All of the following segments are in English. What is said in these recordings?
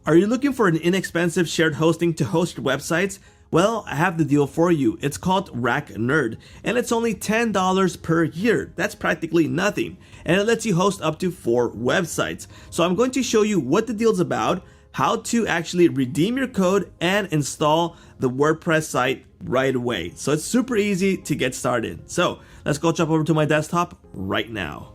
Are you looking for an inexpensive shared hosting to host your websites? Well, I have the deal for you. It's called Rack Nerd, and it's only $10 per year. That's practically nothing, and it lets you host up to 4 websites. So I'm going to show you what the deal's about, how to actually redeem your code and install the WordPress site right away. So it's super easy to get started. So let's go jump over to my desktop right now.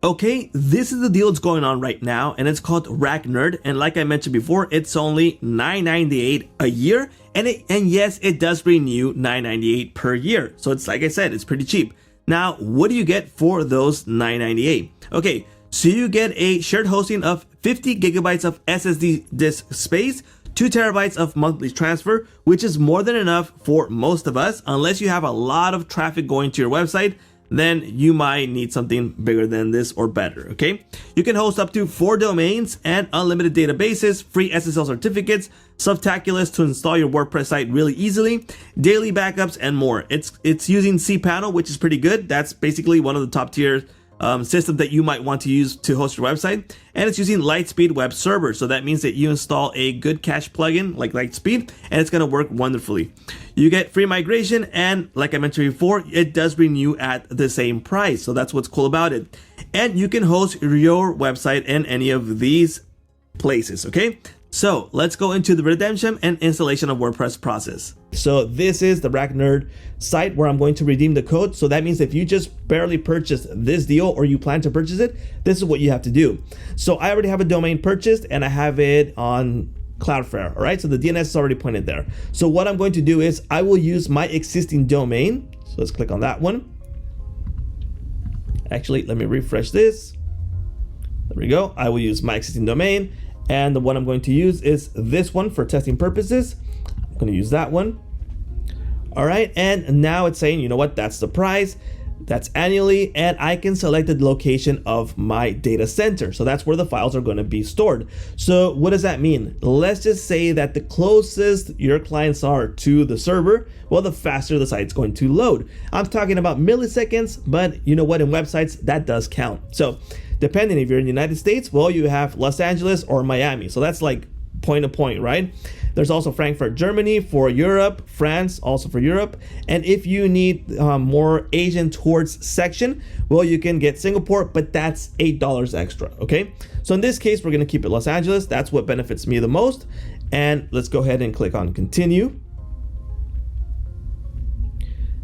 Okay, this is the deal that's going on right now, and it's called Rack Nerd. And like I mentioned before, it's only $9.98 a year, and yes, it does renew $9.98 per year. So it's, like I said, it's pretty cheap. Now, what do you get for those $9.98? Okay, so you get a shared hosting of 50 gigabytes of SSD disk space, 2 terabytes of monthly transfer, which is more than enough for most of us, unless you have a lot of traffic going to your website. Then you might need something bigger than this or better, okay? You can host up to 4 domains and unlimited databases, free SSL certificates, Subtaculous to install your WordPress site really easily, daily backups, and more. It's using cPanel, which is pretty good. That's basically one of the top tier system that you might want to use to host your website, and it's using Lightspeed web server. So that means that you install a good cache plugin like Lightspeed, and it's going to work wonderfully. You get free migration, and like I mentioned before, it does renew at the same price. So that's what's cool about it. And you can host your website in any of these places, okay? So let's go into the redemption and installation of WordPress process. So this is the Rack Nerd site where I'm going to redeem the code. So that means if you just barely purchased this deal or you plan to purchase it, this is what you have to do. So I already have a domain purchased and I have it on Cloudflare, all right? So the DNS is already pointed there. So what I'm going to do is I will use my existing domain. So let's click on that one. Actually, let me refresh this. There we go. I will use my existing domain. And the one I'm going to use is this one for testing purposes. I'm going to use that one. All right, and now it's saying, you know what, that's the price. That's annually, and I can select the location of my data center. So that's where the files are going to be stored. So what does that mean? Let's just say that the closest your clients are to the server, well, the faster the site's going to load. I'm talking about milliseconds, but you know what, in websites, that does count. So depending if you're in the United States, well, you have Los Angeles or Miami. So that's like point to point, right? There's also Frankfurt, Germany for Europe, France also for Europe. And if you need more Asian towards section, well, you can get Singapore, but that's $8 extra, okay? So in this case, we're gonna keep it Los Angeles. That's what benefits me the most. And let's go ahead and click on continue.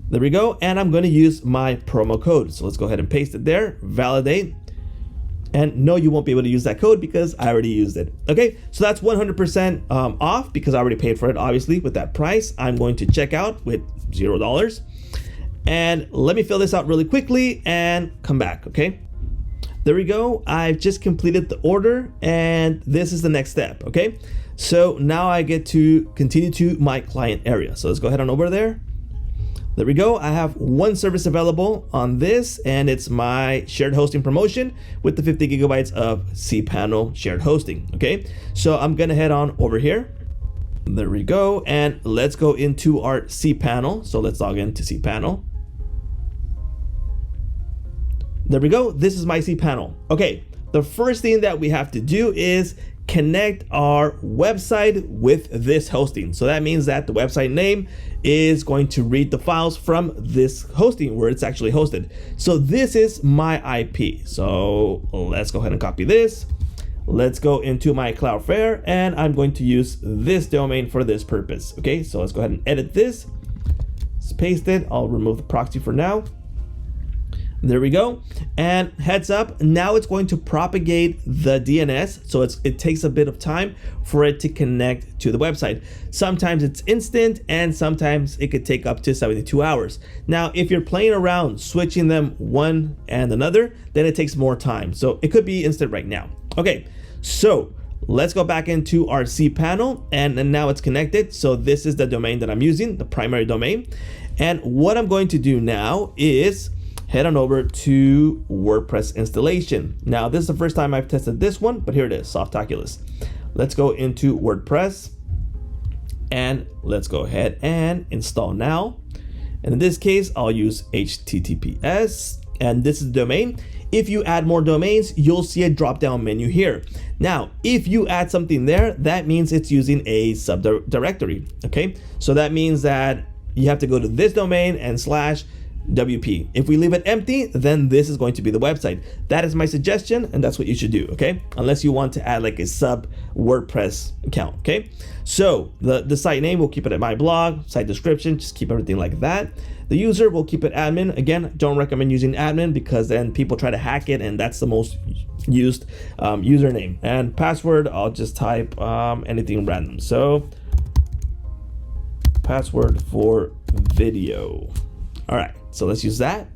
There we go. And I'm gonna use my promo code. So let's go ahead and paste it there, validate. And no, you won't be able to use that code because I already used it. Okay, so that's 100% off because I already paid for it, obviously, with that price. I'm going to check out with $0. And let me fill this out really quickly and come back, okay? There we go. I've just completed the order and this is the next step, okay? So now I get to continue to my client area. So let's go ahead on over there. There we go. I have one service available on this, and it's my shared hosting promotion with the 50 gigabytes of cPanel shared hosting. Okay, so I'm gonna head on over here. There we go, and let's go into our cPanel. So let's log into cPanel. There we go. This is my cPanel. Okay, the first thing that we have to do is connect our website with this hosting. So that means that the website name is going to read the files from this hosting where it's actually hosted. So this is my IP. So let's go ahead and copy this. Let's go into my Cloudflare and I'm going to use this domain for this purpose. Okay, so let's go ahead and edit this. Let's paste it. I'll remove the proxy for now. There we go. And heads up, now it's going to propagate the DNS. So it takes a bit of time for it to connect to the website. Sometimes it's instant and sometimes it could take up to 72 hours. Now, if you're playing around switching them one and another, then it takes more time. So it could be instant right now. Okay, so let's go back into our cPanel and now it's connected. So this is the domain that I'm using, the primary domain. And what I'm going to do now is head on over to WordPress installation. Now, this is the first time I've tested this one, but here it is, Softaculous. Let's go into WordPress and let's go ahead and install now. And in this case, I'll use HTTPS. and this is the domain. If you add more domains, you'll see a drop down menu here. Now, if you add something there, that means it's using a subdirectory, okay? So that means that you have to go to this domain and /WP. If we leave it empty, then this is going to be the website. That is my suggestion, and that's what you should do, okay? Unless you want to add like a sub WordPress account, okay? So the site name, we'll keep it at my blog, site description, just keep everything like that. The user, we'll keep it admin. Again, don't recommend using admin because then people try to hack it, and that's the most used username. And password, I'll just type anything random. So password for video. All right, so let's use that.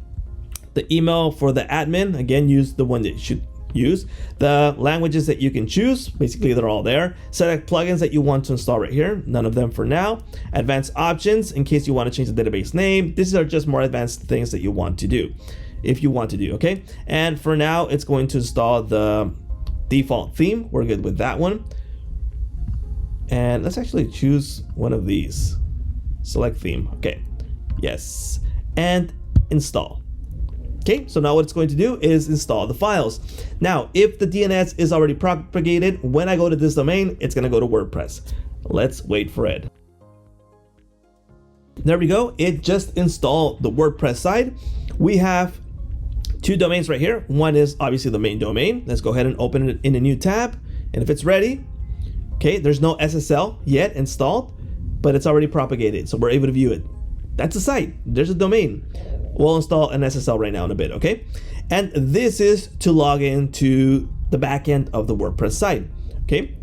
The email for the admin, again, use the one that you should use. The languages that you can choose, basically they're all there. Select plugins that you want to install right here, none of them for now. Advanced options, in case you want to change the database name. These are just more advanced things that you want to do, if you want to do, okay? And for now, it's going to install the default theme. We're good with that one. And let's actually choose one of these. Select theme, okay, yes. And install. Okay, so now what it's going to do is install the files. Now, if the DNS is already propagated, when I go to this domain, it's gonna go to WordPress. Let's wait for it. There we go, it just installed the WordPress site. We have two domains right here. One is obviously the main domain. Let's go ahead and open it in a new tab. And if it's ready, okay, there's no SSL yet installed, but it's already propagated, so we're able to view it. That's a site, there's a domain. We'll install an SSL right now in a bit, okay? And this is to log into the back end of the WordPress site, okay?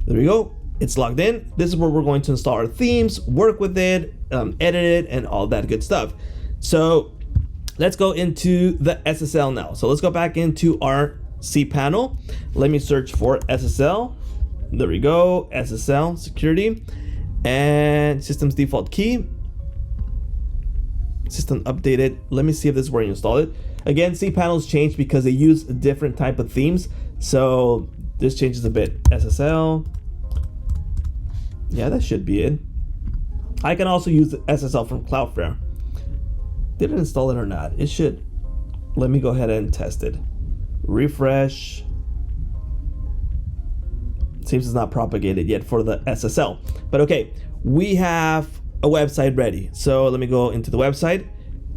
There we go, it's logged in. This is where we're going to install our themes, work with it, edit it, and all that good stuff. So let's go into the SSL now. So let's go back into our cPanel. Let me search for SSL. There we go, SSL, security, and systems default key. System updated. Let me see if this is where you install it. Again, cPanel's changed because they use a different type of themes, so this changes a bit. SSL, yeah, that should be it. I can also use the SSL from Cloudflare. Did it install it or not? It should. Let me go ahead and test it. Refresh. Seems it's not propagated yet for the SSL, but okay, we have a website ready. So let me go into the website.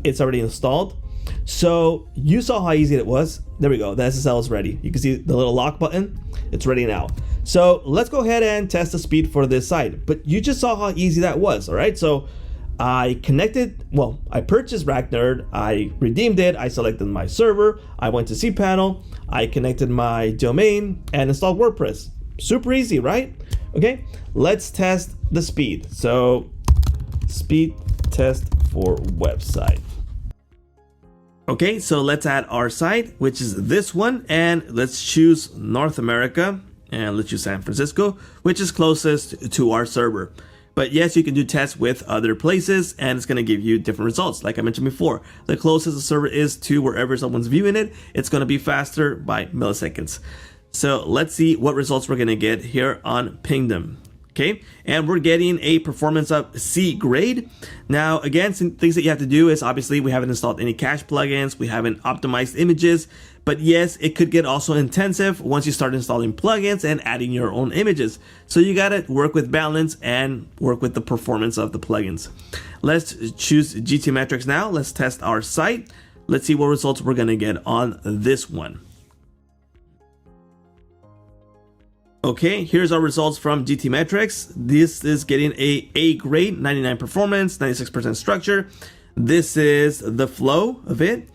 It's already installed. So you saw how easy it was. There we go, the SSL is ready. You can see the little lock button, it's ready now. So let's go ahead and test the speed for this site. But you just saw how easy that was, all right? So I connected, well, I purchased RackNerd, I redeemed it, I selected my server, I went to cPanel, I connected my domain and installed WordPress. Super easy, right? Okay, let's test the speed. So speed test for website. Okay, so let's add our site, which is this one, and let's choose North America, and let's choose San Francisco, which is closest to our server. But yes, you can do tests with other places, and it's going to give you different results. Like I mentioned before, the closest the server is to wherever someone's viewing it, it's going to be faster by milliseconds. So let's see what results we're going to get here on Pingdom. Okay, and we're getting a performance of C grade. Now, again, some things that you have to do is obviously we haven't installed any cache plugins, we haven't optimized images, but yes, it could get also intensive once you start installing plugins and adding your own images. So you gotta work with balance and work with the performance of the plugins. Let's choose GTmetrix now. Let's test our site. Let's see what results we're gonna get on this one. Okay, here's our results from GTmetrix. This is getting A grade, 99 performance, 96% structure. This is the flow of it.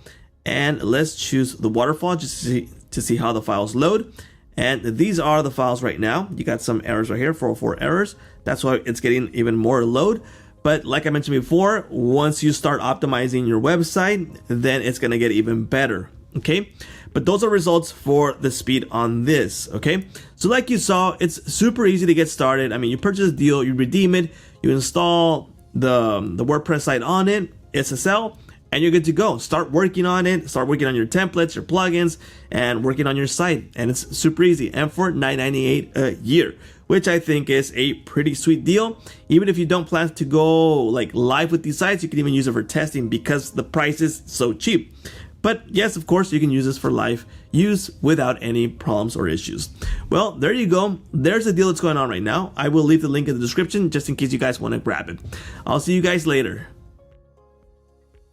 And let's choose the waterfall just to see how the files load. And these are the files right now. You got some errors right here, 404 errors. That's why it's getting even more load. But like I mentioned before, once you start optimizing your website, then it's gonna get even better, okay? But those are results for the speed on this, okay? So like you saw, it's super easy to get started. I mean, you purchase a deal, you redeem it, you install the WordPress site on it, SSL, and you're good to go. Start working on it, start working on your templates, your plugins, and working on your site. And it's super easy. And for $9.98 a year, which I think is a pretty sweet deal. Even if you don't plan to go like live with these sites, you can even use it for testing because the price is so cheap. But yes, of course, you can use this for life use without any problems or issues. Well, there you go. There's a deal that's going on right now. I will leave the link in the description just in case you guys want to grab it. I'll see you guys later.